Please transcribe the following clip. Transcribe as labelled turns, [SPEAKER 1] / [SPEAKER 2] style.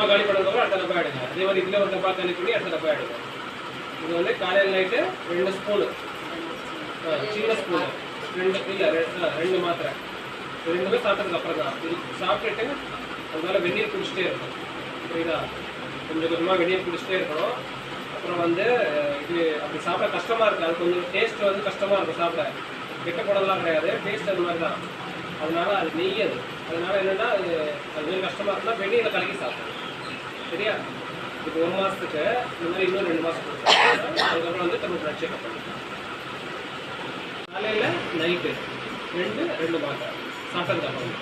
[SPEAKER 1] டப்பா காலி பண்ணதுக்கப்புறம் அடுத்த டப்பா எடுங்க. அதே மாதிரி இதில் ஒரு டப்பா காலி பண்ணி அடுத்த டப்பா எடுங்க. இது வந்து காலையில் நைட்டு 2 ஸ்பூனு, சின்ன ஸ்பூனு, 2 மாத்திரை. இது 2மே சாப்பிட்டதுக்கு அப்புறம் தான். இது சாப்பிட்டுட்டு அதனால வெந்நீர் குடிச்சிட்டே இருக்கணும். புரியுதா? கொஞ்சம் கொஞ்சமாக வெந்நீர் குடிச்சிட்டே இருக்கணும். அப்புறம் வந்து இது அப்படி சாப்பிட கஷ்டமாக இருக்குது. அது கொஞ்சம் டேஸ்ட் வந்து கஷ்டமாக இருக்கும் சாப்பிட. கெட்ட குடம்லாம் கிடையாது, டேஸ்ட் அது மாதிரி தான். அதனால அது நெய் அது. அதனால என்னென்னா அது கொஞ்சம் கஷ்டமாக இருந்தால் வெந்நீரில் கலக்கி சாப்பிடணும். சரியா? இப்போ 1 மாதத்துக்கு இந்த மாதிரி இன்னும் 2 மாதம் கொடுத்துருக்காங்க. அதுக்கப்புறம் வந்து நம்ம பிளட் செக்அப் பண்ணணும். காலையில் நைட்டு 2 மாத்திரை சாப்பிட்டதுக்கு அப்புறம்.